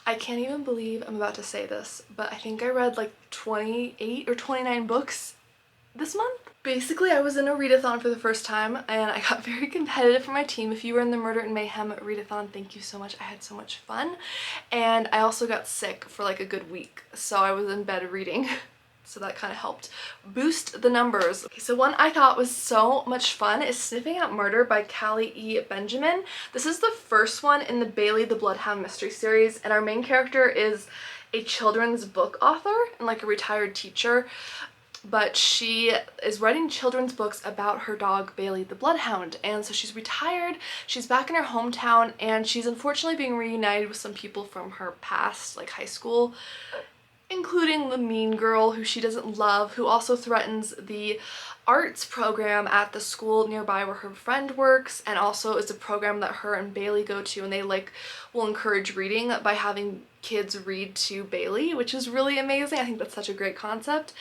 I can't even believe I'm about to say this, but I think I read like 28 or 29 books this month. Basically, I was in a readathon for the first time and I got very competitive for my team. If you were in the Murder and Mayhem readathon, thank you so much. I had so much fun. And I also got sick for like a good week, so I was in bed reading. So that kind of helped boost the numbers. Okay, so one I thought was so much fun is Sniffing Out Murder by Callie E. Benjamin. This is the first one in the Bailey the Bloodhound mystery series, and our main character is a children's book author and like a retired teacher, but she is writing children's books about her dog Bailey the Bloodhound, and so she's retired, she's back in her hometown, and she's unfortunately being reunited with some people from her past, like high school, including the mean girl who she doesn't love, who also threatens the arts program at the school nearby where her friend works, and also is a program that her and Bailey go to, and they like will encourage reading by having kids read to Bailey, which is really amazing. I think that's such a great concept.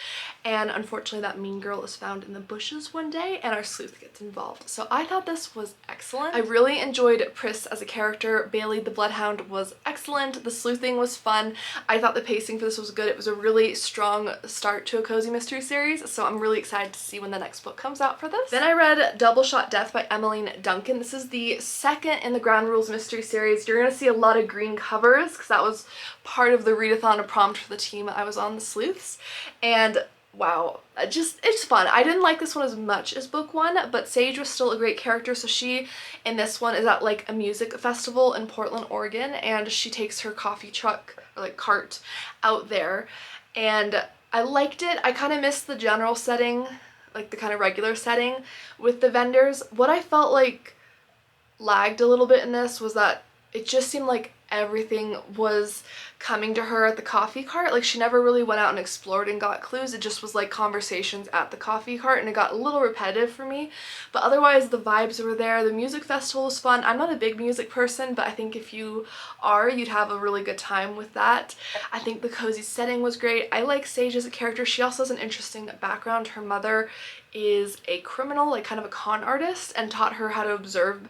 And unfortunately that mean girl is found in the bushes one day and our sleuth gets involved. So I thought this was excellent. I really enjoyed Pris as a character. Bailey the Bloodhound was excellent. The sleuthing was fun. I thought the pacing for this was good. It was a really strong start to a cozy mystery series, so I'm really excited to see when the next book comes out for this. Then I read Double Shot Death by Emmeline Duncan. This is the second in the Ground Rules mystery series. You're gonna see a lot of green covers because that was part of the readathon, a prompt for the team I was on, the sleuths, and wow, it's fun. I didn't like this one as much as book one, but Sage was still a great character. So she, in this one, is at like a music festival in Portland, Oregon, and she takes her coffee truck, or like cart, out there, and I liked it. I kind of missed the general setting, like the kind of regular setting with the vendors. What I felt like lagged a little bit in this was that it just seemed like everything was coming to her at the coffee cart. Like she never really went out and explored and got clues. It just was like conversations at the coffee cart, and it got a little repetitive for me. But otherwise the vibes were there. The music festival was fun. I'm not a big music person, but I think if you are, you'd have a really good time with that. I think the cozy setting was great. I like Sage as a character. She also has an interesting background. Her mother is a criminal, like kind of a con artist, and taught her how to observe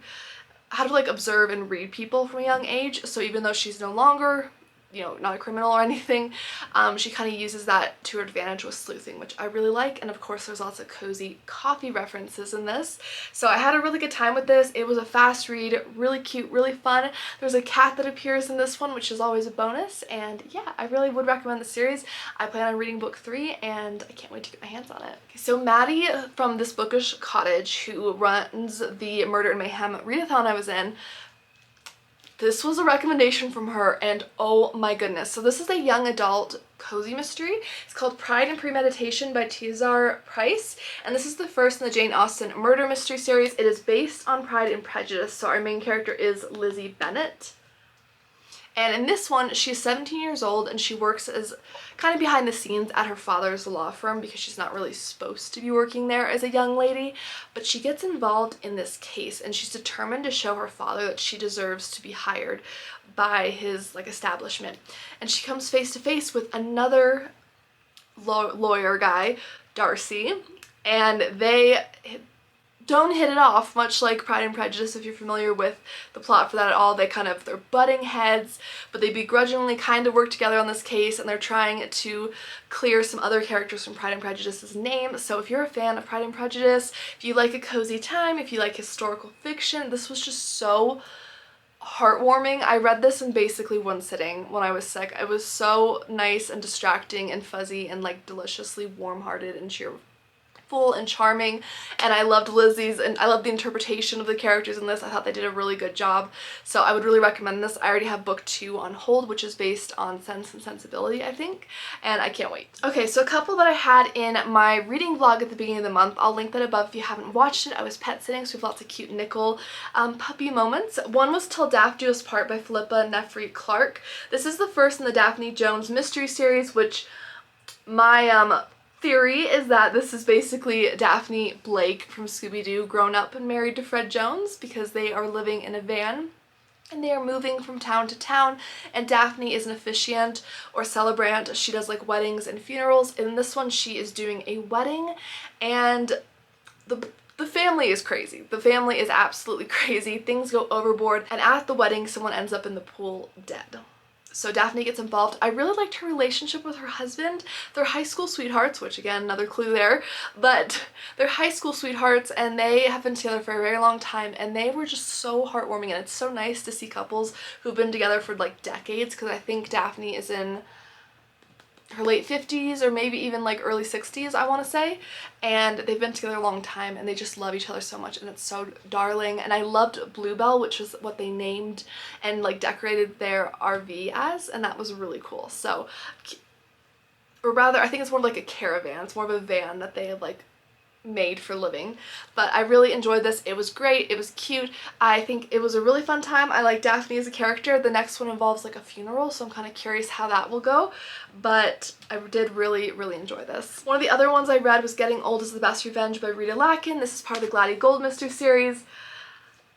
and read people from a young age. So even though she's no longer, you know, not a criminal or anything, she kind of uses that to her advantage with sleuthing, which I really like. And of course there's lots of cozy coffee references in this. So I had a really good time with this. It was a fast read, really cute, really fun. There's a cat that appears in this one, which is always a bonus. And yeah, I really would recommend the series. I plan on reading book 3 and I can't wait to get my hands on it. Okay, so Maddie from This Bookish Cottage, who runs the Murder and Mayhem readathon I was in, this was a recommendation from her, and oh my goodness. So this is a young adult cozy mystery. It's called Pride and Premeditation by Tizar Price, and this is the first in the Jane Austen murder mystery series. It is based on Pride and Prejudice, so our main character is Lizzie Bennet. And in this one, she's 17 years old and she works as kind of behind the scenes at her father's law firm because she's not really supposed to be working there as a young lady, but she gets involved in this case and she's determined to show her father that she deserves to be hired by his like establishment. And she comes face to face with another lawyer guy, Darcy, and they don't hit it off, much like Pride and Prejudice. If you're familiar with the plot for that at all, they're butting heads, but they begrudgingly kind of work together on this case, and they're trying to clear some other characters from Pride and Prejudice's name. So if you're a fan of Pride and Prejudice, if you like a cozy time, if you like historical fiction, this was just so heartwarming. I read this in basically one sitting when I was sick. It was so nice and distracting and fuzzy and like deliciously warm-hearted and cheerful and charming, and I loved Lizzie's, and I loved the interpretation of the characters in this. I thought they did a really good job, so I would really recommend this. I already have book 2 on hold, which is based on Sense and Sensibility, I think, and I can't wait. Okay, so a couple that I had in my reading vlog at the beginning of the month, I'll link that above if you haven't watched it. I was pet sitting, so we have lots of cute nickel puppy moments. One was Till Death Do Us Part by Philippa Nefri Clark. This is the first in the Daphne Jones mystery series, which my theory is that this is basically Daphne Blake from Scooby-Doo grown up and married to Fred Jones, because they are living in a van and they are moving from town to town, and Daphne is an officiant or celebrant. She does like weddings and funerals. In this one she is doing a wedding, and the family is crazy. The family is absolutely crazy. Things go overboard, and at the wedding someone ends up in the pool dead. So Daphne gets involved. I really liked her relationship with her husband. They're high school sweethearts, which again, another clue there, but they're high school sweethearts and they have been together for a very long time and they were just so heartwarming, and it's so nice to see couples who've been together for like decades, because I think Daphne is in her late 50s or maybe even like early 60s, I want to say, and they've been together a long time and they just love each other so much and it's so darling. And I loved Bluebell, which was what they named and like decorated their RV as, and that was really cool. So, or rather I think it's more like a caravan, it's more of a van that they have like made for living. But I really enjoyed this. It was great, it was cute, I think it was a really fun time. I like Daphne as a character. The next one involves like a funeral, so I'm kind of curious how that will go, but I did really enjoy this. One of the other ones I read was Getting Old is the Best Revenge by Rita Lakin. This is part of the Gladdy Gold mystery series.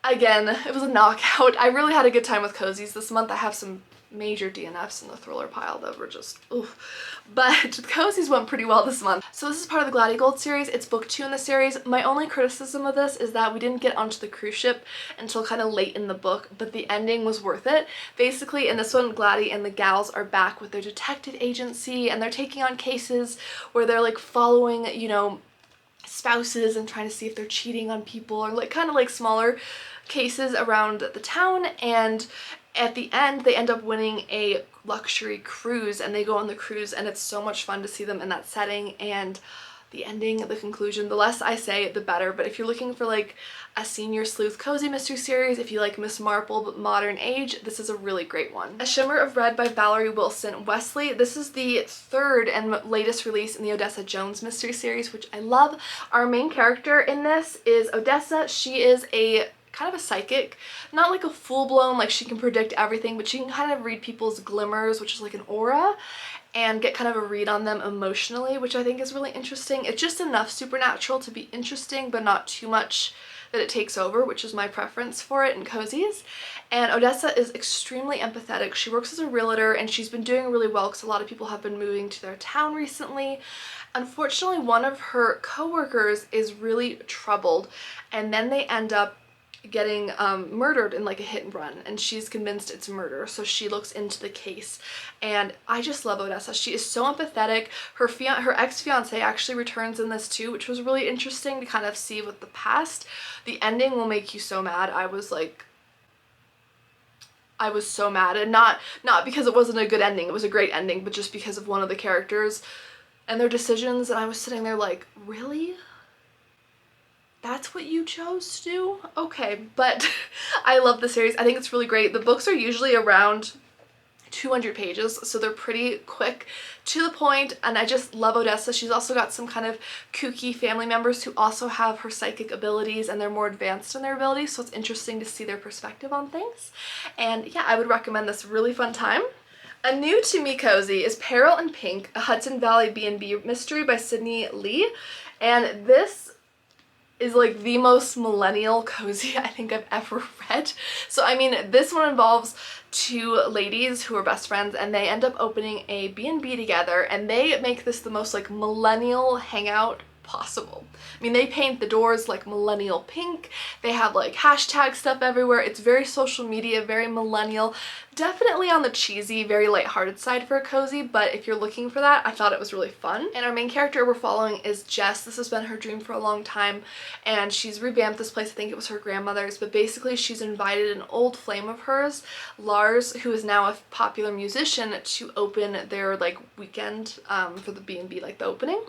Again, it was a knockout. I really had a good time with cozies this month. I have some major DNFs in the thriller pile that were just oof. But cozies went pretty well this month. So this is part of the Gladdy Gold series. It's book 2 in the series. My only criticism of this is that we didn't get onto the cruise ship until kind of late in the book, but the ending was worth it. Basically, in this one, Gladdy and the gals are back with their detective agency and they're taking on cases where they're like following, you know, spouses and trying to see if they're cheating on people, or like kind of like smaller cases around the town. And at the end they end up winning a luxury cruise and they go on the cruise and it's so much fun to see them in that setting. And the ending, the conclusion, the less I say the better. But if you're looking for like a senior sleuth cozy mystery series, if you like Miss Marple but modern age, this is a really great one. A Shimmer of Red by Valerie Wilson Wesley. This is the third and latest release in the Odessa Jones mystery series, which I love. Our main character in this is Odessa. She is a kind of a psychic, not like a full-blown like she can predict everything, but she can kind of read people's glimmers, which is like an aura, and get kind of a read on them emotionally, which I think is really interesting. It's just enough supernatural to be interesting, but not too much that it takes over, which is my preference for it in cozies. And Odessa is extremely empathetic. She works as a realtor and she's been doing really well because a lot of people have been moving to their town recently. Unfortunately, one of her coworkers is really troubled and then they end up getting murdered in like a hit and run, and she's convinced it's murder, so she looks into the case. And I just love Odessa. She is so empathetic. Her ex-fiance actually returns in this too, which was really interesting to kind of see with the past. The ending will make you so mad. I was so mad, and not because it wasn't a good ending, it was a great ending, but just because of one of the characters and their decisions. And I was sitting there like, really? That's what you chose to do? Okay, but I love the series. I think it's really great. The books are usually around 200 pages, so they're pretty quick, to the point, and I just love Odessa. She's also got some kind of kooky family members who also have her psychic abilities and they're more advanced in their abilities, so it's interesting to see their perspective on things. And yeah, I would recommend this. Really fun time. A new to me cozy is Peril in Pink, a Hudson Valley B&B mystery by Sydney Lee, and this is like the most millennial cozy I think I've ever read. So I mean, this one involves two ladies who are best friends and they end up opening a B&B together, and they make this the most like millennial hangout possible. I mean, they paint the doors like millennial pink, they have like hashtag stuff everywhere, it's very social media, very millennial, definitely on the cheesy, very lighthearted side for a cozy, but if you're looking for that, I thought it was really fun. And our main character we're following is Jess. This has been her dream for a long time, and she's revamped this place. I think it was her grandmother's, but basically she's invited an old flame of hers, Lars, who is now a popular musician, to open their like weekend for the B&B, like the opening.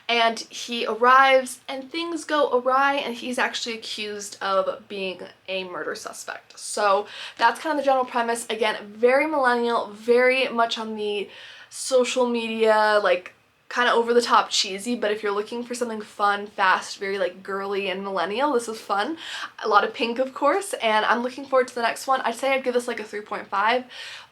And he arrives and things go awry and he's actually accused of being a murder suspect. So that's kind of the general premise. Again, very millennial, very much on the social media, like kind of over the top cheesy, but if you're looking for something fun, fast, very like girly and millennial, this is fun. A lot of pink, of course, and I'm looking forward to the next one. I'd say I'd give this like a 3.5.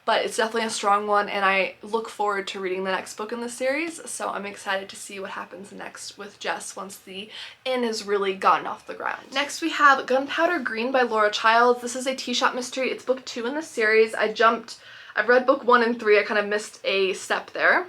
But it's definitely a strong one, and I look forward to reading the next book in the series, so I'm excited to see what happens next with Jess once the inn has really gotten off the ground. Next we have Gunpowder Green by Laura Childs. This is a tea shop mystery. It's book 2 in the series. I've read book 1 and 3. I kind of missed a step there.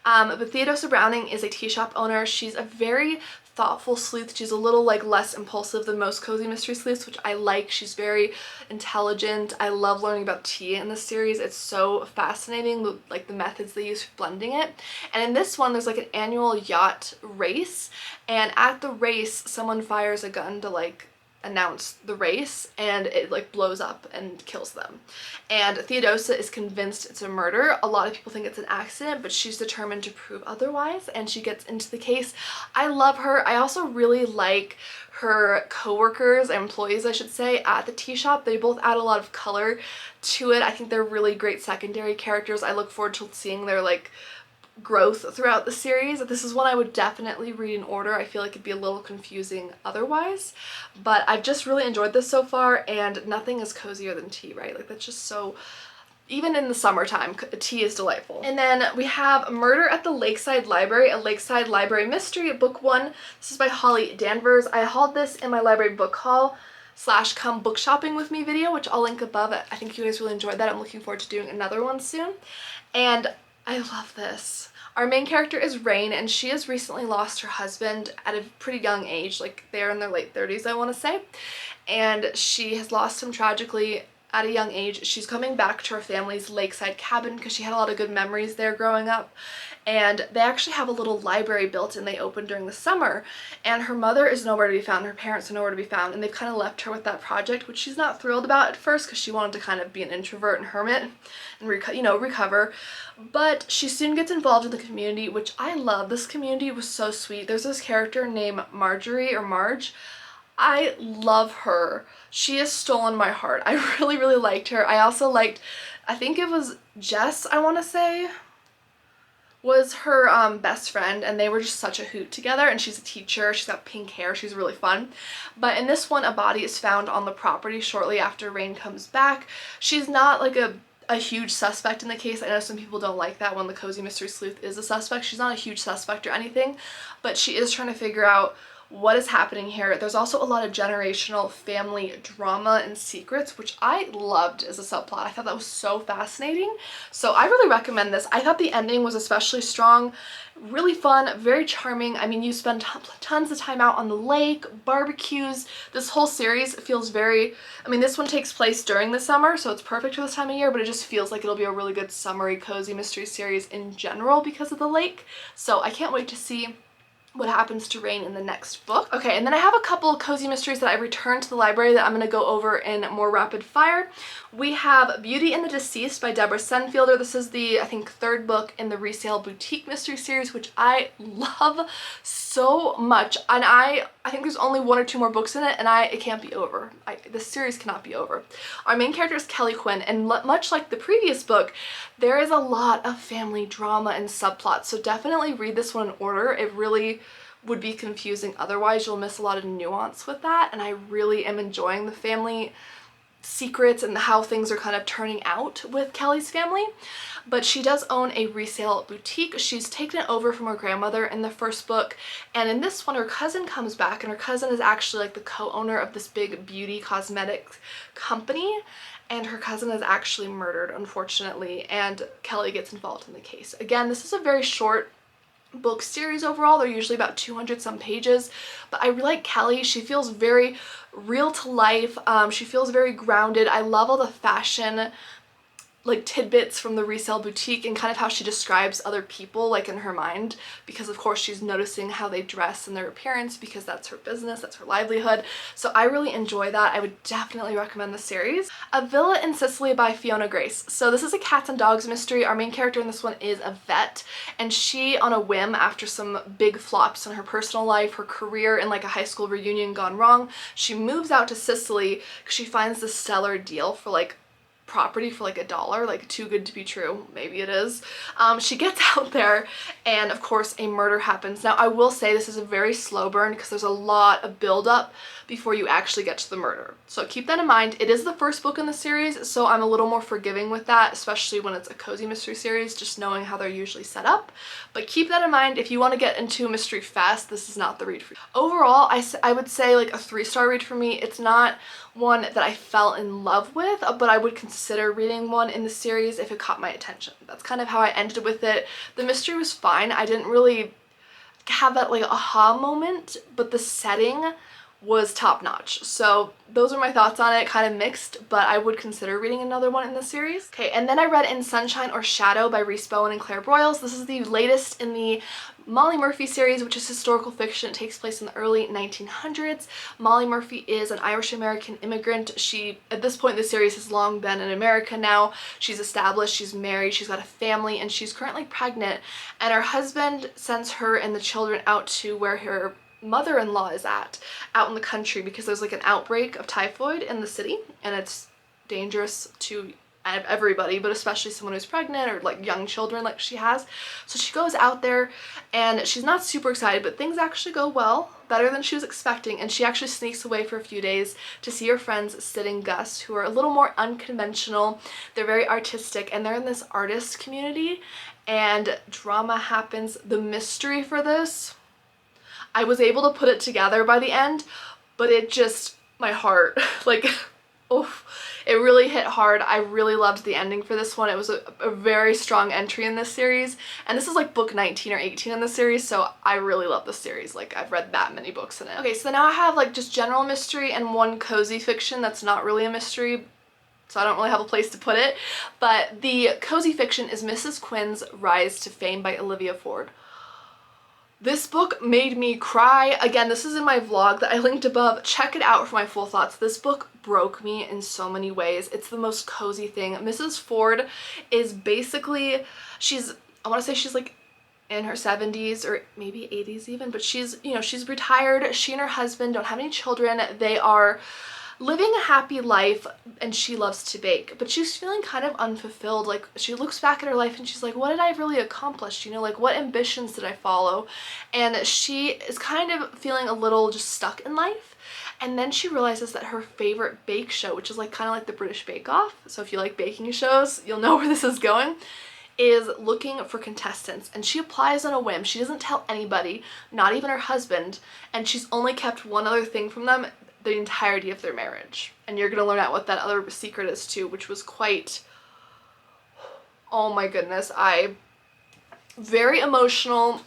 But Theodosia Browning is a tea shop owner. She's a very thoughtful sleuth. She's a little like less impulsive than most cozy mystery sleuths, which I like. She's very intelligent. I love learning about tea in this series. It's so fascinating, like the methods they use for blending it. And in this one, there's like an annual yacht race, and at the race, someone fires a gun to like announce the race, and it like blows up and kills them. And Theodosia is convinced it's a murder. A lot of people think it's an accident, but she's determined to prove otherwise, and she gets into the case. I love her. I also really like her co-workers, employees I should say, at the tea shop. They both add a lot of color to it. I think they're really great secondary characters. I look forward to seeing their like growth throughout the series. This is one I would definitely read in order. I feel like it'd be a little confusing otherwise, but I've just really enjoyed this so far, and nothing is cozier than tea, right? Like that's just so, even in the summertime, tea is delightful. And then we have Murder at the Lakeside Library, a Lakeside Library mystery, book 1. This is by Holly Danvers. I hauled this in my library book haul / come book shopping with me video, which I'll link above. I think you guys really enjoyed that. I'm looking forward to doing another one soon. And I love this. Our main character is Rain, and she has recently lost her husband at a pretty young age, like they're in their late 30s, I want to say. And she has lost him tragically at a young age. She's coming back to her family's lakeside cabin because she had a lot of good memories there growing up. And they actually have a little library built and they opened during the summer. And her mother is nowhere to be found, her parents are nowhere to be found, and they've kind of left her with that project, which she's not thrilled about at first because she wanted to kind of be an introvert and hermit and recover. But she soon gets involved in the community, which I love. This community was so sweet. There's this character named Marjorie or Marge. I love her. She has stolen my heart. I really, really liked her. I also liked, I think it was Jess, I want to say, was her best friend, and they were just such a hoot together, and she's a teacher. She's got pink hair. She's really fun. But in this one, a body is found on the property shortly after Rain comes back. She's not like a huge suspect in the case. I know some people don't like that when the cozy mystery sleuth is a suspect. She's not a huge suspect or anything, but she is trying to figure out what is happening here. There's also a lot of generational family drama and secrets, which I loved as a subplot. I thought that was so fascinating. So I really recommend this. I thought the ending was especially strong, really fun, very charming. I mean, you spend tons of time out on the lake, barbecues. This whole series feels very, I mean, this one takes place during the summer, so it's perfect for this time of year, but it just feels like it'll be a really good summery cozy mystery series in general because of the lake. So I can't wait to see what happens to Rain in the next book. Okay, and then I have a couple cozy mysteries that I returned to the library that I'm going to go over in more rapid fire. We have Beauty and the Deceased by Deborah Senfielder. This is the, I think, 3rd book in the Resale Boutique mystery series, which I love so much. And I think there's only 1 or 2 more books in it, and it can't be over. This series cannot be over. Our main character is Kelly Quinn, and much like the previous book, there is a lot of family drama and subplots, so definitely read this one in order. It really would be confusing otherwise. You'll miss a lot of nuance with that, and I really am enjoying the family secrets and how things are kind of turning out with Kelly's family. But she does own a resale boutique. She's taken it over from her grandmother in the 1st book, and in this one her cousin comes back, and her cousin is actually like the co-owner of this big beauty cosmetics company, and her cousin is actually murdered, unfortunately, and Kelly gets involved in the case. Again, this is a very short book series overall. They're usually about 200 some pages, but I really like Kelly. She feels very real to life. She feels very grounded. I love all the fashion like tidbits from the resale boutique and kind of how she describes other people like in her mind, because of course she's noticing how they dress and their appearance because that's her business, that's her livelihood. So I really enjoy that. I would definitely recommend the series. A Villa in Sicily by Fiona Grace. So this is a cats and dogs mystery. Our main character in this one is a vet, and she, on a whim, after some big flops in her personal life, her career, and like a high school reunion gone wrong, she moves out to Sicily because she finds this stellar deal for like property for like $1, like too good to be true. Maybe it is. She gets out there, and of course a murder happens. Now I will say this is a very slow burn because there's a lot of build up before you actually get to the murder. So keep that in mind. It is the 1st book in the series, so I'm a little more forgiving with that, especially when it's a cozy mystery series, just knowing how they're usually set up. But keep that in mind. If you want to get into a mystery fast, this is not the read for you. Overall, I would say like a 3-star read for me. It's not one that I fell in love with, but I would consider reading one in the series if it caught my attention. That's kind of how I ended with it. The mystery was fine. I didn't really have that like aha moment, but the setting was top notch. So those are my thoughts on it, kind of mixed, but I would consider reading another one in the series. Okay, and then I read In Sunshine or Shadow by Rhys Bowen and Claire Broyles. This is the latest in the Molly Murphy series, which is historical fiction. It takes place in the early 1900s. Molly Murphy is an Irish-American immigrant. She, at this point in the series, has long been in America now. She's established, she's married, she's got a family, and she's currently pregnant. And her husband sends her and the children out to where her mother-in-law is out in the country, because there's like an outbreak of typhoid in the city, and it's dangerous to everybody, but especially someone who's pregnant or like young children like she has. So she goes out there and she's not super excited, but things actually go well, better than she was expecting, and she actually sneaks away for a few days to see her friends Sid and Gus, who are a little more unconventional. They're very artistic, and they're in this artist community, and drama happens. The mystery for this, I was able to put it together by the end, but it just, my heart, like, oh, it really hit hard. I really loved the ending for this one. It was a very strong entry in this series, and this is like book 19 or 18 in the series, so I really love this series. Like, I've read that many books in it. Okay, so now I have like just general mystery and one cozy fiction that's not really a mystery, so I don't really have a place to put it, but the cozy fiction is Mrs. Quinn's Rise to Fame by Olivia Ford. This book made me cry. Again, this is in my vlog that I linked above. Check it out for my full thoughts. This book broke me in so many ways. It's the most cozy thing. Mrs. Ford is basically, I want to say she's like in her 70s or maybe 80s even, but she's, you know, she's retired. She and her husband don't have any children. They are living a happy life, and she loves to bake, but she's feeling kind of unfulfilled. Like, she looks back at her life and she's like, what did I really accomplish? You know, like, what ambitions did I follow? And she is kind of feeling a little just stuck in life. And then she realizes that her favorite bake show, which is like kind of like the British Bake Off, so if you like baking shows, you'll know where this is going, is looking for contestants. And she applies on a whim. She doesn't tell anybody, not even her husband, and she's only kept one other thing from them the entirety of their marriage. And you're gonna learn out what that other secret is too, which was quite, oh my goodness, very emotional,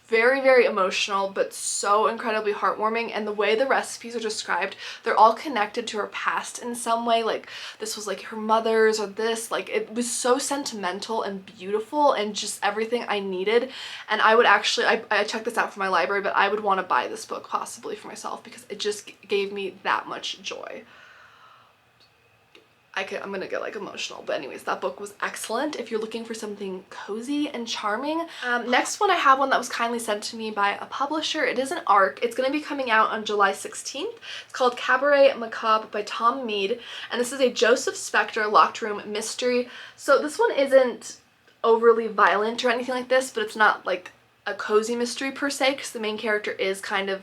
very emotional, but so incredibly heartwarming. And the way the recipes are described, they're all connected to her past in some way. Like, this was like her mother's, or this, like, it was so sentimental and beautiful and just everything I needed. And I would actually, I checked this out from my library, but I would want to buy this book possibly for myself, because it just gave me that much joy. I'm gonna get like emotional, but anyways, that book was excellent if you're looking for something cozy and charming. Next one, I have one that was kindly sent to me by a publisher. It is an ARC. It's gonna be coming out on July 16th. It's called Cabaret Macabre by Tom Mead, and this is a Joseph Spector locked room mystery. So this one isn't overly violent or anything like this, but it's not like a cozy mystery per se, because the main character is kind of,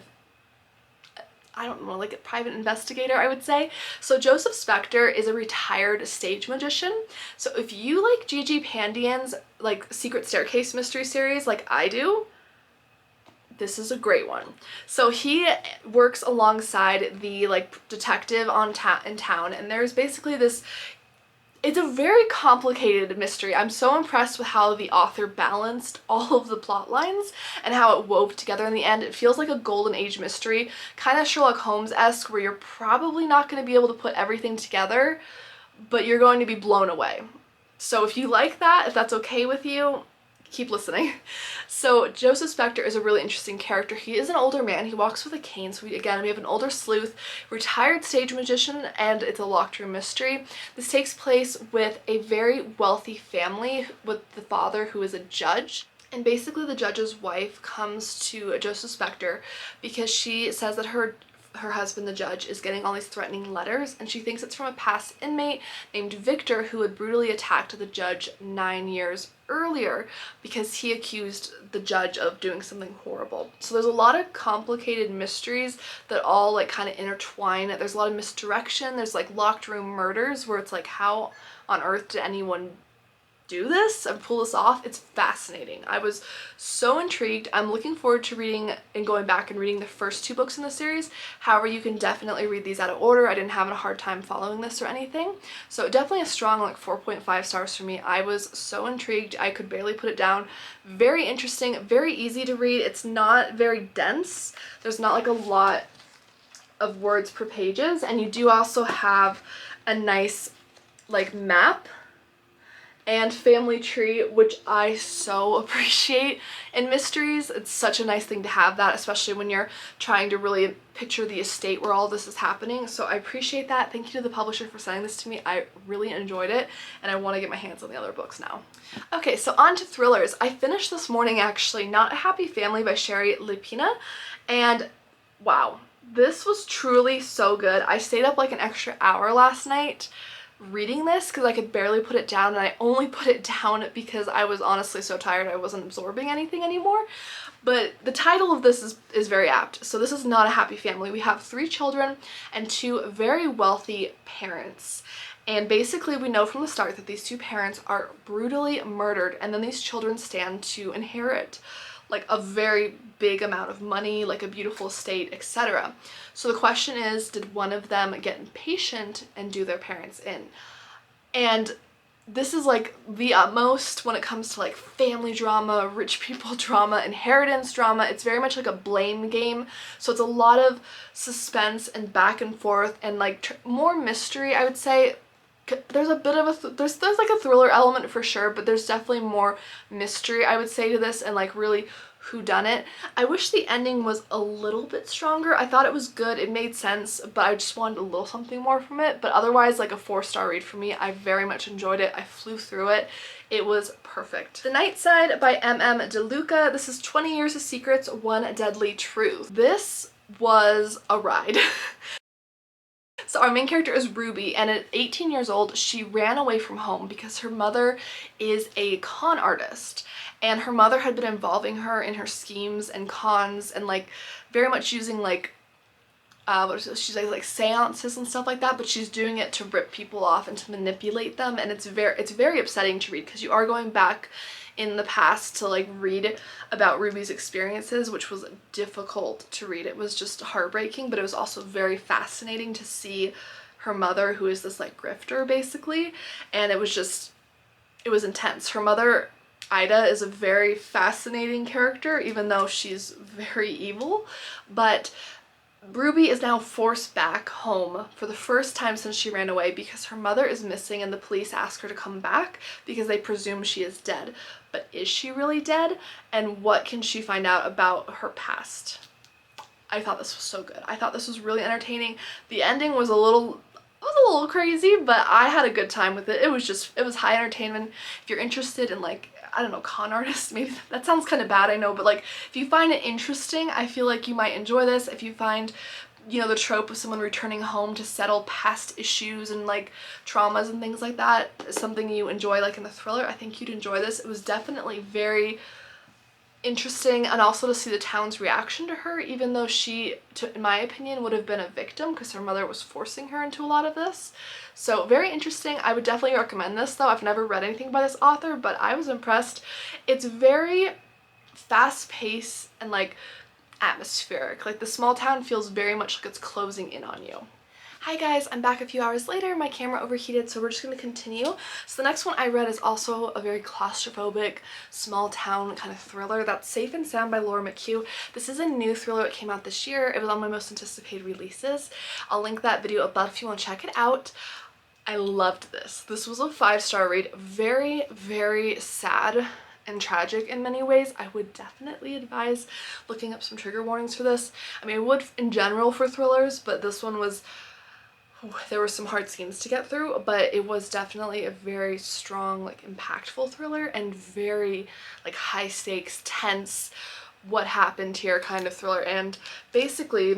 I don't know, like a private investigator, I would say. So Joseph Spector is a retired stage magician. So if you like Gigi Pandian's like Secret Staircase mystery series like I do, this is a great one. So he works alongside the like detective in town, and there's basically this, it's a very complicated mystery. I'm so impressed with how the author balanced all of the plot lines and how it wove together in the end. It feels like a golden age mystery, kind of Sherlock Holmes-esque, where you're probably not going to be able to put everything together, but you're going to be blown away. So if you like that, if that's okay with you, keep listening. So Joseph Spector is a really interesting character. He is an older man. He walks with a cane. So we have an older sleuth, retired stage magician, and it's a locked room mystery. This takes place with a very wealthy family with the father, who is a judge. And basically the judge's wife comes to Joseph Spector because she says that her husband, the judge, is getting all these threatening letters, and she thinks it's from a past inmate named Victor, who had brutally attacked the judge 9 years earlier because he accused the judge of doing something horrible. So there's a lot of complicated mysteries that all like kind of intertwine. There's a lot of misdirection. There's like locked room murders where it's like, how on earth did anyone do this and pull this off. It's fascinating. I was so intrigued. I'm looking forward to reading and going back and reading the first 2 books in the series. However, you can definitely read these out of order. I didn't have a hard time following this or anything. So definitely a strong like 4.5 stars for me. I was so intrigued. I could barely put it down. Very interesting, very easy to read. It's not very dense. There's not like a lot of words per pages, and you do also have a nice like map and family tree, which I so appreciate in mysteries. It's such a nice thing to have that, especially when you're trying to really picture the estate where all this is happening. So I appreciate that. Thank you to the publisher for sending this to me. I really enjoyed it, and I want to get my hands on the other books now. Okay, so on to thrillers. I finished this morning actually Not a Happy Family by Sherry Lipina, and wow, this was truly so good. I stayed up like an extra hour last night reading this because I could barely put it down, and I only put it down because I was honestly so tired I wasn't absorbing anything anymore. But the title of this is very apt. So this is Not a Happy Family. We have 3 children and 2 very wealthy parents. And basically we know from the start that these 2 parents are brutally murdered, and then these children stand to inherit like a very big amount of money, like a beautiful estate, etc. So the question is, did one of them get impatient and do their parents in? And this is like the utmost when it comes to like family drama, rich people drama, inheritance drama. It's very much like a blame game. So it's a lot of suspense and back and forth and like more mystery, I would say. There's a bit of a there's like a thriller element for sure, but there's definitely more mystery, I would say, to this, and like really whodunit. I wish the ending was a little bit stronger. I thought it was good, it made sense, but I just wanted a little something more from it. But otherwise, like a 4-star read for me. I very much enjoyed it. I flew through it. It was perfect. The Night Side by M.M. DeLuca. This is 20 Years of Secrets, One Deadly Truth. This was a ride. So our main character is Ruby, and at 18 years old, she ran away from home because her mother is a con artist, and her mother had been involving her in her schemes and cons and like very much using like she's like seances and stuff like that, but she's doing it to rip people off and to manipulate them, and it's very upsetting to read because you are going back in the past to like read about Ruby's experiences, which was difficult to read. It was just heartbreaking, but it was also very fascinating to see her mother, who is this like grifter basically, and it was intense. Her mother, Ida, is a very fascinating character, even though she's very evil, but Ruby is now forced back home for the first time since she ran away because her mother is missing, and the police ask her to come back because they presume she is dead. But is she really dead? And what can she find out about her past? I thought this was so good. I thought this was really entertaining. The ending was a little crazy, but I had a good time with it. It was high entertainment. If you're interested in like, I don't know, con artists, maybe that sounds kind of bad, I know, but like if you find it interesting, I feel like you might enjoy this. If you find, you know, the trope of someone returning home to settle past issues and like traumas and things like that is something you enjoy, like in the thriller, I think you'd enjoy this. It was definitely very interesting, and also to see the town's reaction to her, even though she, in my opinion, would have been a victim because her mother was forcing her into a lot of this. So very interesting. I would definitely recommend this though. I've never read anything by this author, but I was impressed. It's very fast-paced and like atmospheric. Like the small town feels very much like it's closing in on you. Hi guys, I'm back a few hours later. My camera overheated, so we're just going to continue. So the next one I read is also a very claustrophobic, small town kind of thriller. That's Safe and Sound by Laura McHugh. This is a new thriller that came out this year. It was on my most anticipated releases. I'll link that video above if you want to check it out. I loved this. This was a 5-star read. Very, very sad and tragic in many ways. I would definitely advise looking up some trigger warnings for this. I mean, I would in general for thrillers, but this one was, there were some hard scenes to get through, but it was definitely a very strong, like impactful thriller and very like high stakes, tense, what happened here kind of thriller. And basically,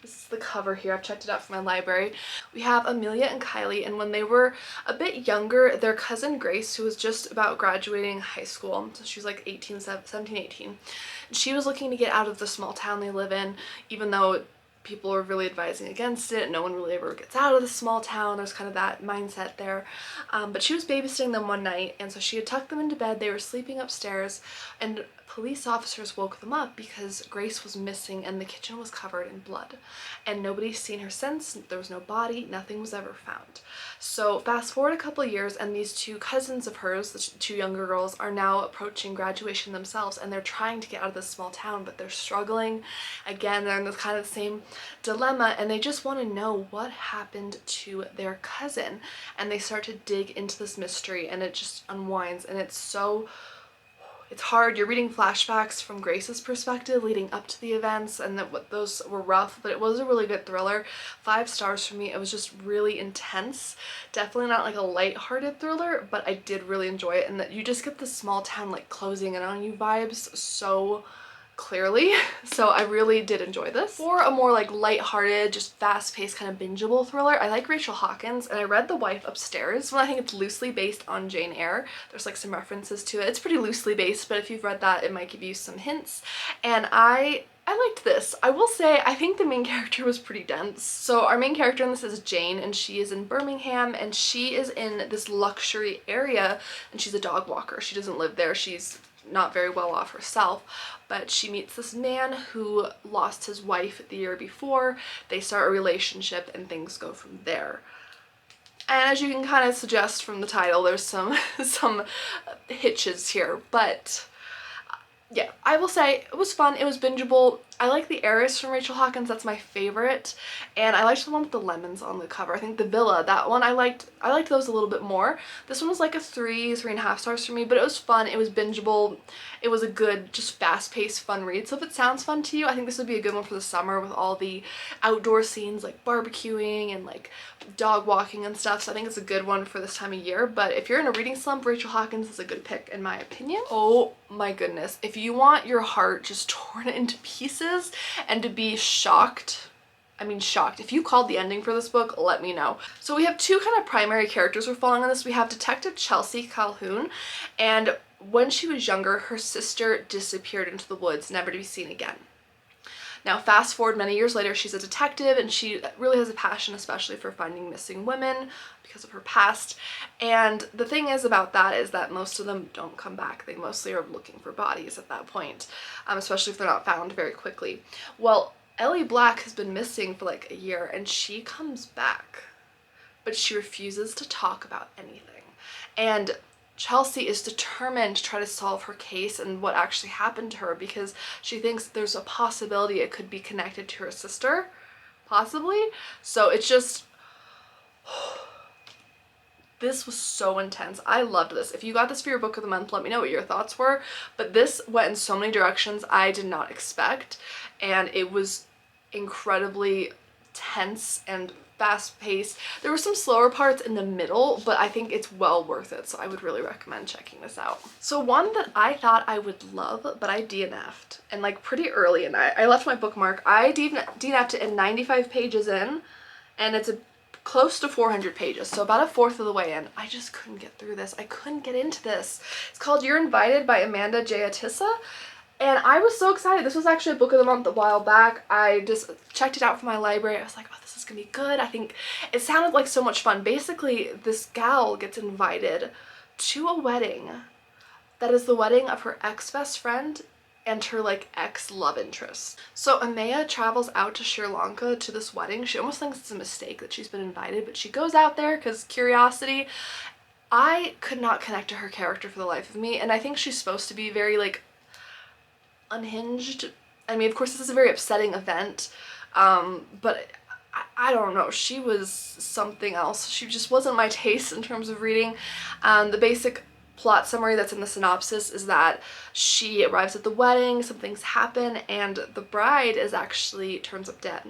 this is the cover here. I've checked it out from my library. We have Amelia and Kylie, and when they were a bit younger, their cousin Grace, who was just about graduating high school, so she was like 17, 18, she was looking to get out of the small town they live in, even though people are really advising against it. No one really ever gets out of the small town. There's kind of that mindset there. But she was babysitting them one night, and so she had tucked them into bed. They were sleeping upstairs, and police officers woke them up because Grace was missing and the kitchen was covered in blood. And nobody's seen her since. There was no body. Nothing was ever found. So fast forward a couple of years, and these two cousins of hers, the two younger girls, are now approaching graduation themselves, and they're trying to get out of this small town, but they're struggling. Again, they're in this kind of same dilemma, and they just want to know what happened to their cousin. And they start to dig into this mystery, and it just unwinds, and it's hard. You're reading flashbacks from Grace's perspective leading up to the events, and that those were rough, but it was a really good thriller. 5 stars for me. It was just really intense. Definitely not like a light-hearted thriller, but I did really enjoy it, and that you just get the small town like closing in on you vibes so clearly. So I really did enjoy this. For a more like light-hearted, just fast-paced kind of bingeable thriller, I like Rachel Hawkins, and I read The Wife Upstairs. Well, I think it's loosely based on Jane Eyre. There's like some references to it. It's pretty loosely based, but if you've read that, it might give you some hints. And I liked this. I will say, I think the main character was pretty dense. So our main character in this is Jane, and she is in Birmingham, and she is in this luxury area, and she's a dog walker. She doesn't live there. She's not very well off herself, but she meets this man who lost his wife the year before. They start a relationship, and things go from there. And as you can kind of suggest from the title, there's some hitches here, but yeah, I will say it was fun. It was bingeable. I like the Heiress from Rachel Hawkins. That's my favorite. And I liked the one with the lemons on the cover. I think the Villa, that one, I liked those a little bit more. This one was like a 3.5 stars for me, but it was fun. It was bingeable. It was a good, just fast-paced, fun read. So if it sounds fun to you, I think this would be a good one for the summer with all the outdoor scenes like barbecuing and like dog walking and stuff. So I think it's a good one for this time of year. But if you're in a reading slump, Rachel Hawkins is a good pick in my opinion. Oh my goodness. If you want your heart just torn into pieces and to be shocked, I mean shocked. If you called the ending for this book, let me know. So we have two kind of primary characters we're following on this. We have Detective Chelsea Calhoun, and when she was younger, her sister disappeared into the woods, never to be seen again. Now fast forward many years later, she's a detective, and she really has a passion especially for finding missing women because of her past. And the thing is about that is that most of them don't come back. They mostly are looking for bodies at that point, especially if they're not found very quickly. Well, Ellie Black has been missing for like a year, and she comes back, but she refuses to talk about anything. And Chelsea is determined to try to solve her case and what actually happened to her, because she thinks there's a possibility it could be connected to her sister, possibly. So it's just, this was so intense. I loved this. If you got this for your book of the month, let me know what your thoughts were. But this went in so many directions I did not expect, and it was incredibly tense and fast-paced. There were some slower parts in the middle, but I think it's well worth it, so I would really recommend checking this out. So one that I thought I would love, but I DNF'd, and like pretty early, and I left my bookmark. I DNF'd it in 95 pages in, and it's close to 400 pages, so about a fourth of the way in. I just couldn't get through this. I couldn't get into this. It's called You're Invited by Amanda Jayatissa. And I was so excited. This was actually a book of the month a while back. I just checked it out from my library. I was like, oh, this is gonna be good. I think it sounded like so much fun. Basically, this gal gets invited to a wedding that is the wedding of her ex-best friend and her like ex-love interest. So Amaya travels out to Sri Lanka to this wedding. She almost thinks it's a mistake that she's been invited, but she goes out there because curiosity. I could not connect to her character for the life of me, and I think she's supposed to be very like unhinged. I mean, of course this is a very upsetting event, but I don't know, she was something else. She just wasn't my taste in terms of reading. The basic plot summary that's in the synopsis is that she arrives at the wedding, some things happen, and the bride is actually turns up dead.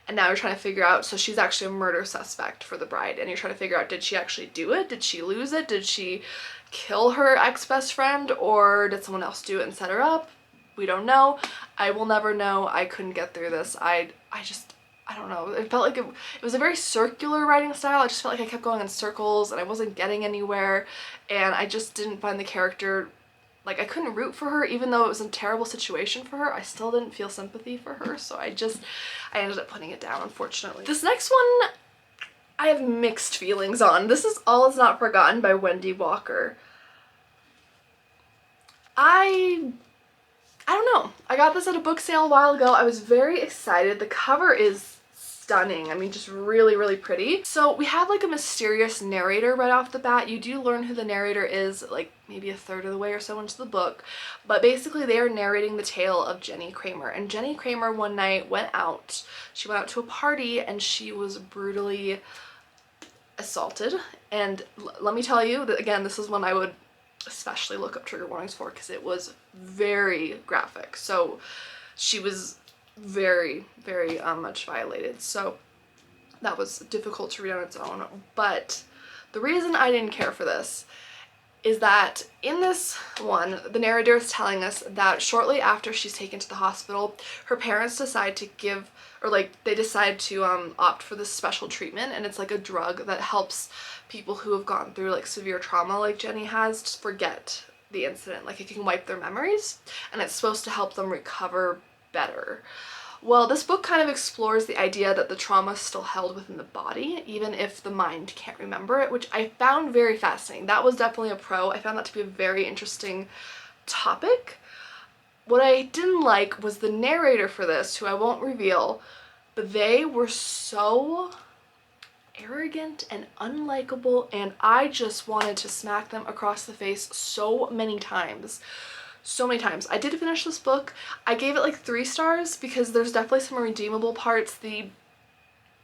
And now you're trying to figure out, so she's actually a murder suspect for the bride, and you're trying to figure out, did she actually do it? Did she lose it? Did she kill her ex-best friend, or did someone else do it and set her up? We don't know. I will never know. I couldn't get through this. I don't know. It felt like it was a very circular writing style. I just felt like I kept going in circles and I wasn't getting anywhere, and I just didn't find the character like, I couldn't root for her. Even though it was a terrible situation for her, I still didn't feel sympathy for her, so I ended up putting it down, unfortunately. This next one I have mixed feelings on. This is All Is Not Forgotten by Wendy Walker. I don't know. I got this at a book sale a while ago. I was very excited. The cover is stunning. I mean, just really, really pretty. So we have like a mysterious narrator right off the bat. You do learn who the narrator is like maybe a third of the way or so into the book. But basically they are narrating the tale of Jenny Kramer. And Jenny Kramer one night went out. She went out to a party and she was brutally assaulted. And let me tell you that, again, this is one I would especially look up trigger warnings for because it was very graphic. So she was very, very much violated. So that was difficult to read on its own. But the reason I didn't care for this is that in this one, the narrator is telling us that shortly after she's taken to the hospital, her parents decide to give, or like they decide to opt for this special treatment, and it's like a drug that helps people who have gone through like severe trauma like Jenny has to forget the incident. Like it can wipe their memories, and it's supposed to help them recover better. Well, this book kind of explores the idea that the trauma is still held within the body, even if the mind can't remember it, which I found very fascinating. That was definitely a pro. I found that to be a very interesting topic. What I didn't like was the narrator for this, who I won't reveal, but they were so arrogant and unlikable, and I just wanted to smack them across the face so many times. So many times. I did finish this book. I gave it like 3 stars because there's definitely some redeemable parts. The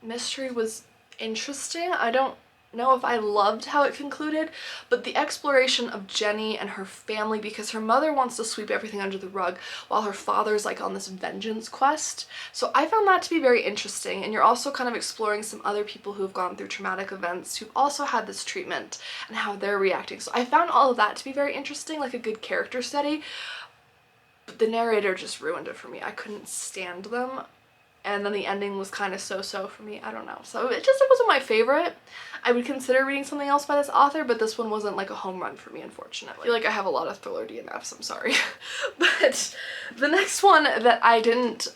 mystery was interesting. I don't know if I loved how it concluded, but the exploration of Jenny and her family, because her mother wants to sweep everything under the rug while her father's like on this vengeance quest. So I found that to be very interesting, and you're also kind of exploring some other people who have gone through traumatic events who've also had this treatment and how they're reacting. So I found all of that to be very interesting, like a good character study, but the narrator just ruined it for me. I couldn't stand them. And then the ending was kind of so-so for me. I don't know. So it wasn't my favorite. I would consider reading something else by this author, but this one wasn't like a home run for me, unfortunately. I feel like I have a lot of thriller DNFs, I'm sorry. But the next one that I did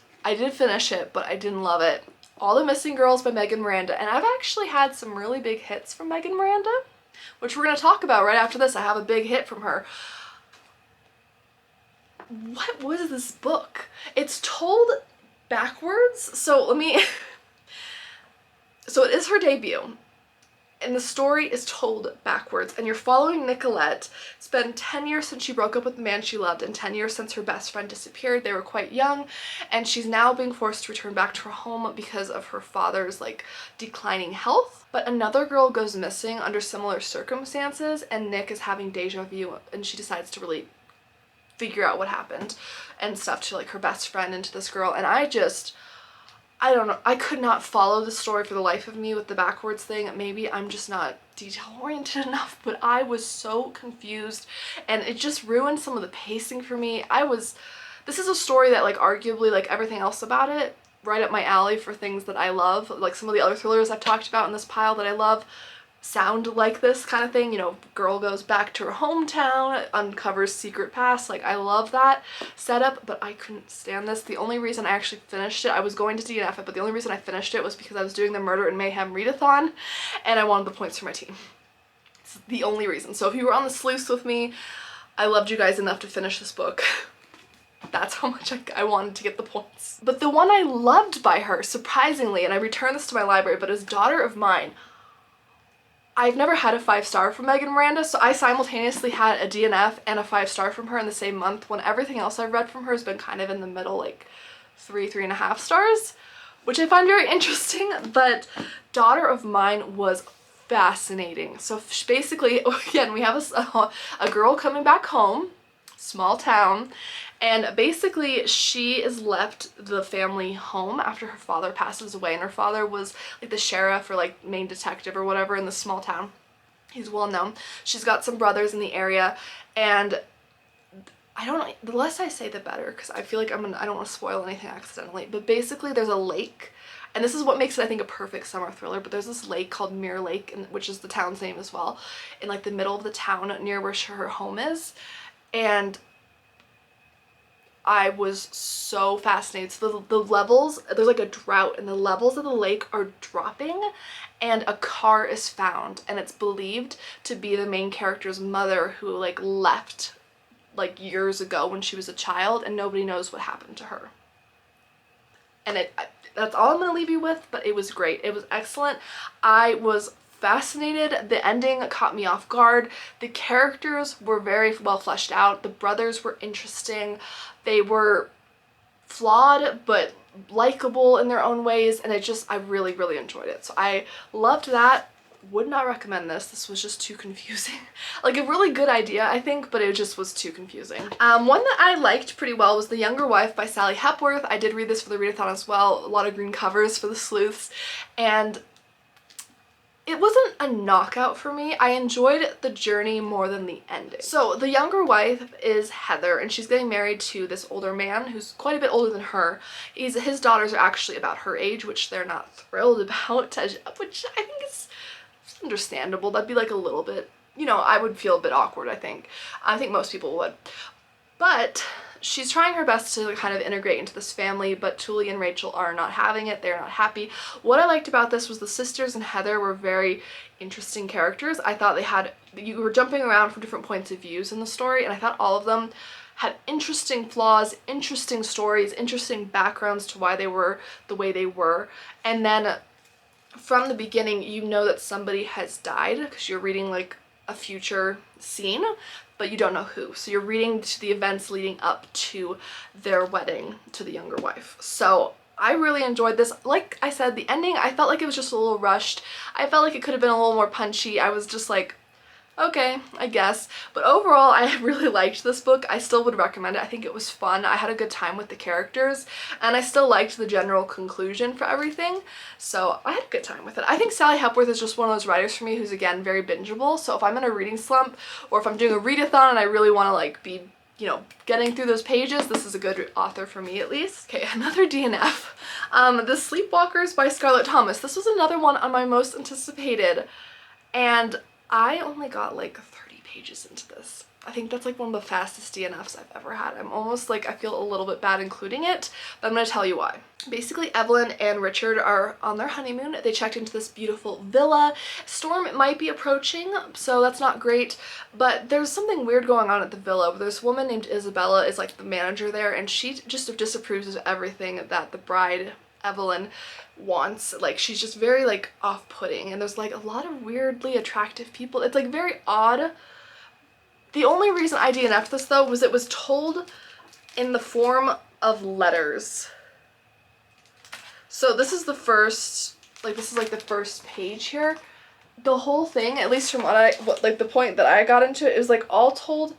finish it, but I didn't love it. All the Missing Girls by Megan Miranda. And I've actually had some really big hits from Megan Miranda, which we're going to talk about right after this. I have a big hit from her. What was this book? It's told backwards. So it is her debut, and the story is told backwards, and you're following Nicolette. It's been 10 years since she broke up with the man she loved, and 10 years since her best friend disappeared. They were quite young, and she's now being forced to return back to her home because of her father's like declining health. But another girl goes missing under similar circumstances, and Nick is having deja vu, and she decides to really figure out what happened and stuff to like her best friend and to this girl. And I don't know, I could not follow the story for the life of me with the backwards thing. Maybe I'm just not detail oriented enough, but I was so confused, and it just ruined some of the pacing for me. This is a story that like arguably like everything else about it, right up my alley for things that I love. Like some of the other thrillers I've talked about in this pile that I love sound like this kind of thing, you know, girl goes back to her hometown, uncovers secret past. Like I love that setup, but I couldn't stand this. The only reason I actually finished it, I was going to DNF it, but the only reason I finished it was because I was doing the Murder and Mayhem readathon and I wanted the points for my team. It's the only reason. So if you were on the sleuths with me, I loved you guys enough to finish this book. That's how much I wanted to get the points. But the one I loved by her, surprisingly, and I returned this to my library, but is Daughter of Mine. I've never had a 5-star from Megan Miranda, so I simultaneously had a DNF and a 5-star from her in the same month, when everything else I've read from her has been kind of in the middle, like 3.5 stars, which I find very interesting. But Daughter of Mine was fascinating. So basically, again, we have a girl coming back home, small town, and basically she is left the family home after her father passes away, and her father was like the sheriff or like main detective or whatever in the small town. He's well known. She's got some brothers in the area, and I don't know, the less I say the better, because I feel like I don't want to spoil anything accidentally, but basically there's a lake, and this is what makes it, I think, a perfect summer thriller. But there's this lake called Mirror Lake, which is the town's name as well, in like the middle of the town near where her home is. and I was so fascinated. So the levels, there's like a drought and the levels of the lake are dropping, and a car is found, and it's believed to be the main character's mother who like left like years ago when she was a child, and nobody knows what happened to her. And that's all I'm gonna leave you with, but it was great. It was excellent. I was fascinated. The ending caught me off guard. The characters were very well fleshed out. The brothers were interesting. They were flawed but likable in their own ways, and I really, really enjoyed it. So I loved that. Would not recommend this. This was just too confusing. Like a really good idea, I think, but it just was too confusing. One that I liked pretty well was The Younger Wife by Sally Hepworth. I did read this for the readathon as well. A lot of green covers for the sleuths, and it wasn't a knockout for me. I enjoyed the journey more than the ending. So the younger wife is Heather, and she's getting married to this older man who's quite a bit older than her. His daughters are actually about her age, which they're not thrilled about, which I think is understandable. That'd be like a little bit, you know, I would feel a bit awkward, I think. I think most people would. But she's trying her best to kind of integrate into this family, but Tully and Rachel are not having it. They're not happy. What I liked about this was the sisters and Heather were very interesting characters. I thought you were jumping around from different points of views in the story, and I thought all of them had interesting flaws, interesting stories, interesting backgrounds to why they were the way they were. And then from the beginning, you know that somebody has died because you're reading like a future scene, but you don't know who. So you're reading to the events leading up to their wedding to the younger wife. So I really enjoyed this. Like I said, the ending, I felt like it was just a little rushed. I felt like it could have been a little more punchy. I was just like, okay, I guess. But overall, I really liked this book. I still would recommend it. I think it was fun. I had a good time with the characters, and I still liked the general conclusion for everything. So I had a good time with it. I think Sally Hepworth is just one of those writers for me who's, again, very bingeable. So if I'm in a reading slump, or if I'm doing a readathon and I really want to like be, you know, getting through those pages, this is a good author for me at least. Okay, another DNF. The Sleepwalkers by Scarlett Thomas. This was another one on my most anticipated, and I only got like 30 pages into this. I think that's like one of the fastest DNFs I've ever had. I'm almost like, I feel a little bit bad including it, but I'm gonna tell you why. Basically, Evelyn and Richard are on their honeymoon. They checked into this beautiful villa. Storm might be approaching, so that's not great, but there's something weird going on at the villa. There's a woman named Isabella is like the manager there, and she just disapproves of everything that the bride, Evelyn, wants. Like, she's just very like off-putting, and there's like a lot of weirdly attractive people. It's like very odd. The only reason I DNF'd this though was it was told in the form of letters. So this is the first, like this is like the first page here. The whole thing, at least from like the point that I got into it was like all told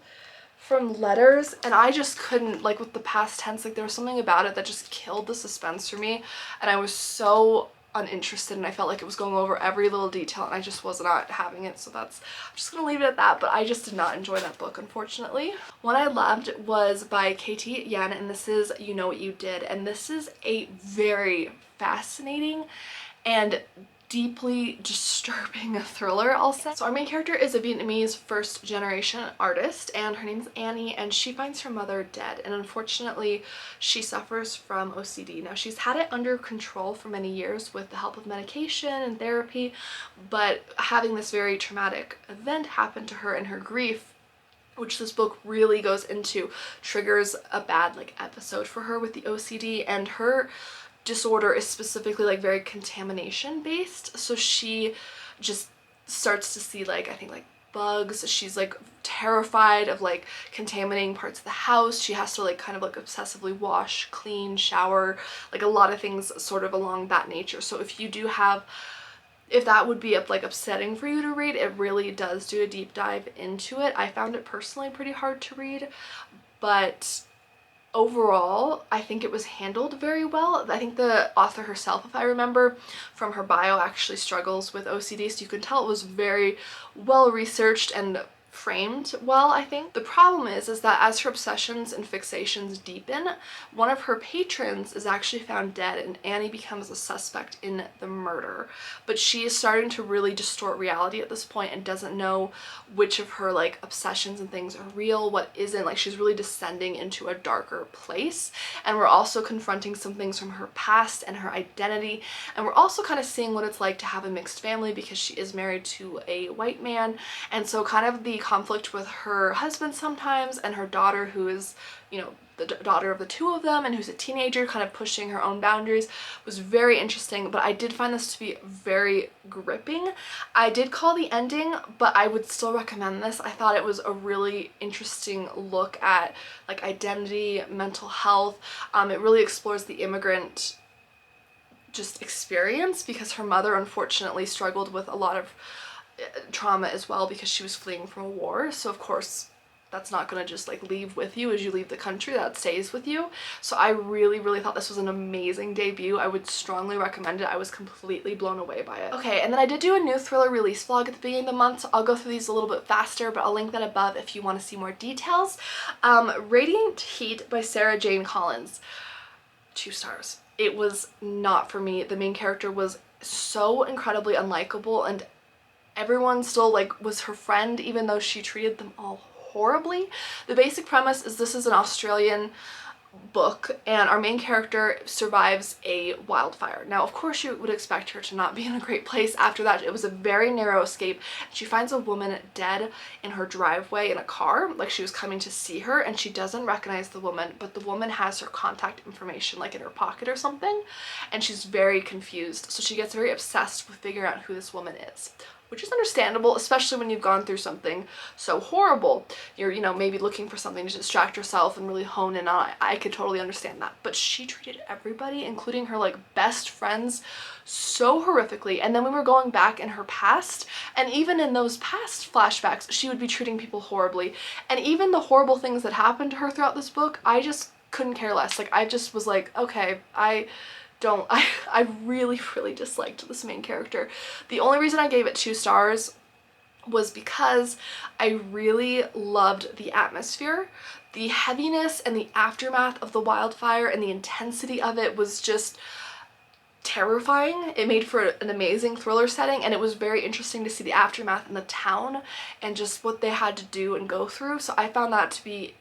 from letters, and I just couldn't, like with the past tense, like there was something about it that just killed the suspense for me, and I was so uninterested, and I felt like it was going over every little detail, and I just was not having it. So I'm just gonna leave it at that. But I just did not enjoy that book, unfortunately. One I loved was by Katie Yen, and this is You Know What You Did, and this is a very fascinating and deeply disturbing thriller, I'll say. So our main character is a Vietnamese first-generation artist, and her name's Annie, and she finds her mother dead, and unfortunately she suffers from OCD. Now, she's had it under control for many years with the help of medication and therapy, but having this very traumatic event happen to her, and her grief, which this book really goes into, triggers a bad like episode for her with the OCD, and her disorder is specifically like very contamination based. So she just starts to see like, I think like bugs. She's like terrified of like contaminating parts of the house. She has to like kind of like obsessively wash, clean, shower, like a lot of things sort of along that nature. So if that would be like upsetting for you to read, it really does do a deep dive into it. I found it personally pretty hard to read, but overall, I think it was handled very well. I think the author herself, if I remember from her bio, actually struggles with OCD, so you can tell it was very well researched and framed well, I think. The problem is that as her obsessions and fixations deepen, one of her patrons is actually found dead and Annie becomes a suspect in the murder. But she is starting to really distort reality at this point and doesn't know which of her like obsessions and things are real, what isn't. Like, she's really descending into a darker place. And we're also confronting some things from her past and her identity. And we're also kind of seeing what it's like to have a mixed family because she is married to a white man. And so kind of the conflict with her husband sometimes and her daughter, who is, you know, the daughter of the two of them and who's a teenager, kind of pushing her own boundaries, was very interesting. But I did find this to be very gripping. I did call the ending, but I would still recommend this. I thought it was a really interesting look at like identity, mental health. It really explores the immigrant just experience because her mother unfortunately struggled with a lot of trauma as well because she was fleeing from a war. So of course that's not gonna just like leave with you as you leave the country, that stays with you. So I really thought this was an amazing debut. I would strongly recommend it. I was completely blown away by it. Okay, and then I did do a new thriller release vlog at the beginning of the month, so I'll go through these a little bit faster, but I'll link that above if you want to see more details. Radiant Heat by Sarah Jane Collins. 2 stars. It was not for me. The main character was so incredibly unlikable and everyone still like was her friend even though she treated them all horribly. The basic premise is this is an Australian book and our main character survives a wildfire. Now of course you would expect her to not be in a great place after that. It was a very narrow escape. She finds a woman dead in her driveway in a car, like she was coming to see her, and she doesn't recognize the woman, but the woman has her contact information like in her pocket or something, and she's very confused. So she gets very obsessed with figuring out who this woman is, which is understandable, especially when you've gone through something so horrible. You're, you know, maybe looking for something to distract yourself and really hone in on it. I could totally understand that. But she treated everybody, including her like best friends, so horrifically. And then we were going back in her past, and even in those past flashbacks, she would be treating people horribly. And even the horrible things that happened to her throughout this book, I just couldn't care less. Like, I just was like, okay, I really disliked this main character. The only reason I gave it 2 stars was because I really loved the atmosphere. The heaviness and the aftermath of the wildfire and the intensity of it was just terrifying. It made for an amazing thriller setting, and it was very interesting to see the aftermath in the town and just what they had to do and go through. So I found that to be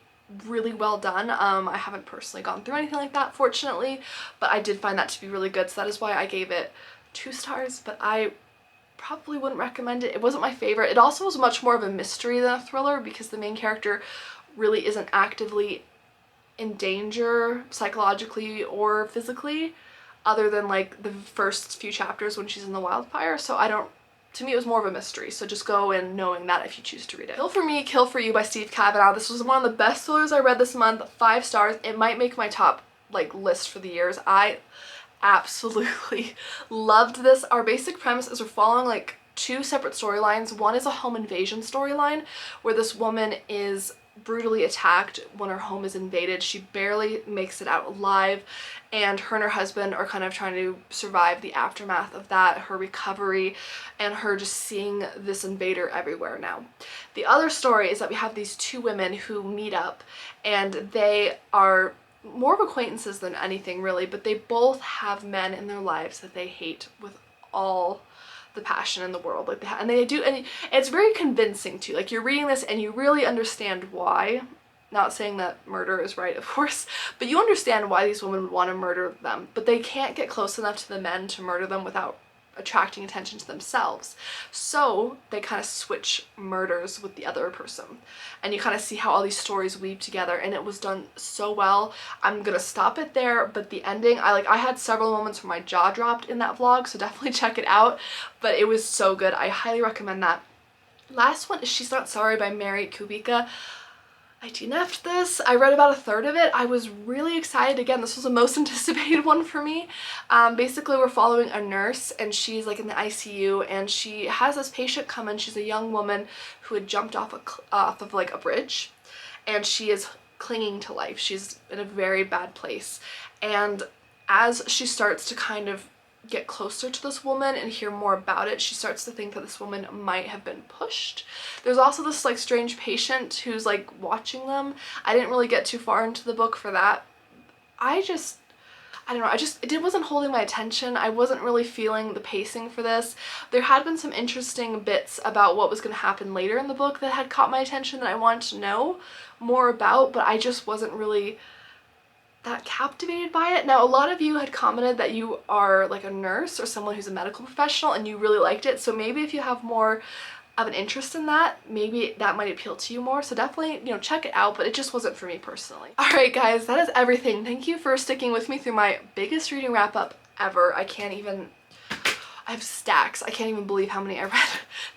really well done. I haven't personally gone through anything like that, fortunately, but I did find that to be really good, so that is why I gave it 2 stars, but I probably wouldn't recommend it. It wasn't my favorite. It also was much more of a mystery than a thriller because the main character really isn't actively in danger psychologically or physically other than like the first few chapters when she's in the wildfire. So to me it was more of a mystery, so just go in knowing that if you choose to read it. Kill for Me, Kill for You by Steve Kavanaugh. This was one of the best thrillers I read this month. 5 stars. It might make my top like list for the years. I absolutely loved this. Our basic premise is we're following like 2 separate storylines. One is a home invasion storyline where this woman is brutally attacked when her home is invaded. She barely makes it out alive, and her husband are kind of trying to survive the aftermath of that, her recovery, and her just seeing this invader everywhere now. The other story is that we have these 2 women who meet up, and they are more of acquaintances than anything really, but they both have men in their lives that they hate with all the passion in the world, like and they do, and it's very convincing too. Like, you're reading this and you really understand why. Not saying that murder is right, of course, but you understand why these women would want to murder them, but they can't get close enough to the men to murder them without attracting attention to themselves. So they kind of switch murders with the other person, and you kind of see how all these stories weave together, and it was done so well. I'm gonna stop it there, but the ending, I had several moments where my jaw dropped in that vlog, so definitely check it out, but it was so good. I highly recommend that. Last one is She's Not Sorry by Mary Kubica. I DNF'd this. I read about 1/3 of it. I was really excited. Again, this was the most anticipated one for me. Basically, we're following a nurse, and she's like in the ICU, and she has this patient come in. She's a young woman who had jumped off of like a bridge, and she is clinging to life. She's in a very bad place, and as she starts to kind of get closer to this woman and hear more about it. She starts to think that this woman might have been pushed. There's also this like strange patient who's like watching them. I didn't really get too far into the book for that. I don't know, it wasn't holding my attention. I wasn't really feeling the pacing for this. There had been some interesting bits about what was going to happen later in the book that had caught my attention that I wanted to know more about, but I just wasn't really that captivated by it. Now, a lot of you had commented that you are like a nurse or someone who's a medical professional and you really liked it, so maybe if you have more of an interest in that, maybe that might appeal to you more. So definitely, you know, check it out, but it just wasn't for me personally. Alright guys, that is everything. Thank you for sticking with me through my biggest reading wrap up ever. I have stacks. I can't even believe how many I read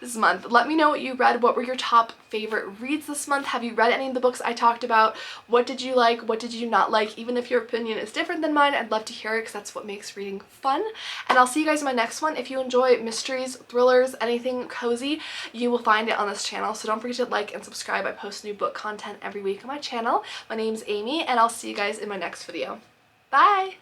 this month. Let me know what you read. What were your top favorite reads this month? Have you read any of the books I talked about? What did you like? What did you not like? Even if your opinion is different than mine, I'd love to hear it because that's what makes reading fun. And I'll see you guys in my next one. If you enjoy mysteries, thrillers, anything cozy, you will find it on this channel. So don't forget to like and subscribe. I post new book content every week on my channel. My name's Amy, and I'll see you guys in my next video. Bye!